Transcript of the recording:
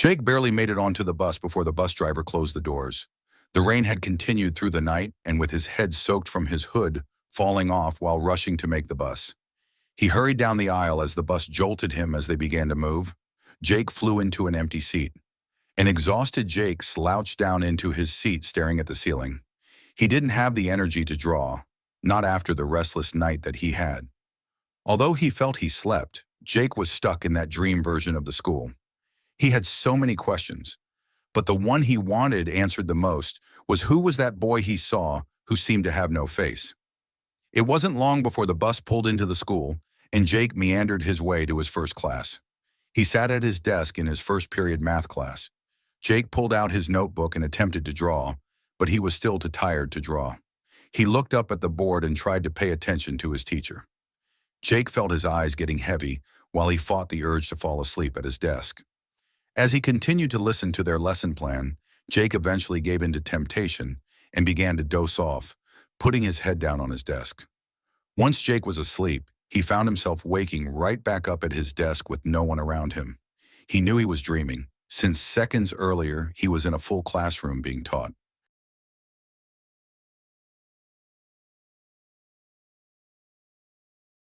Jake barely made it onto the bus before the bus driver closed the doors. The rain had continued through the night, and with his head soaked from his hood falling off while rushing to make the bus. He hurried down the aisle as the bus jolted him as they began to move. Jake flew into an empty seat. An exhausted Jake slouched down into his seat staring at the ceiling. He didn't have the energy to draw, not after the restless night that he had. Although he felt he slept, Jake was stuck in that dream version of the school. He had so many questions, but the one he wanted answered the most was who was that boy he saw who seemed to have no face. It wasn't long before the bus pulled into the school, and Jake meandered his way to his first class. He sat at his desk in his first period math class. Jake pulled out his notebook and attempted to draw, but he was still too tired to draw. He looked up at the board and tried to pay attention to his teacher. Jake felt his eyes getting heavy while he fought the urge to fall asleep at his desk. As he continued to listen to their lesson plan, Jake eventually gave in to temptation and began to doze off, putting his head down on his desk. Once Jake was asleep, he found himself waking right back up at his desk with no one around him. He knew he was dreaming, since seconds earlier he was in a full classroom being taught.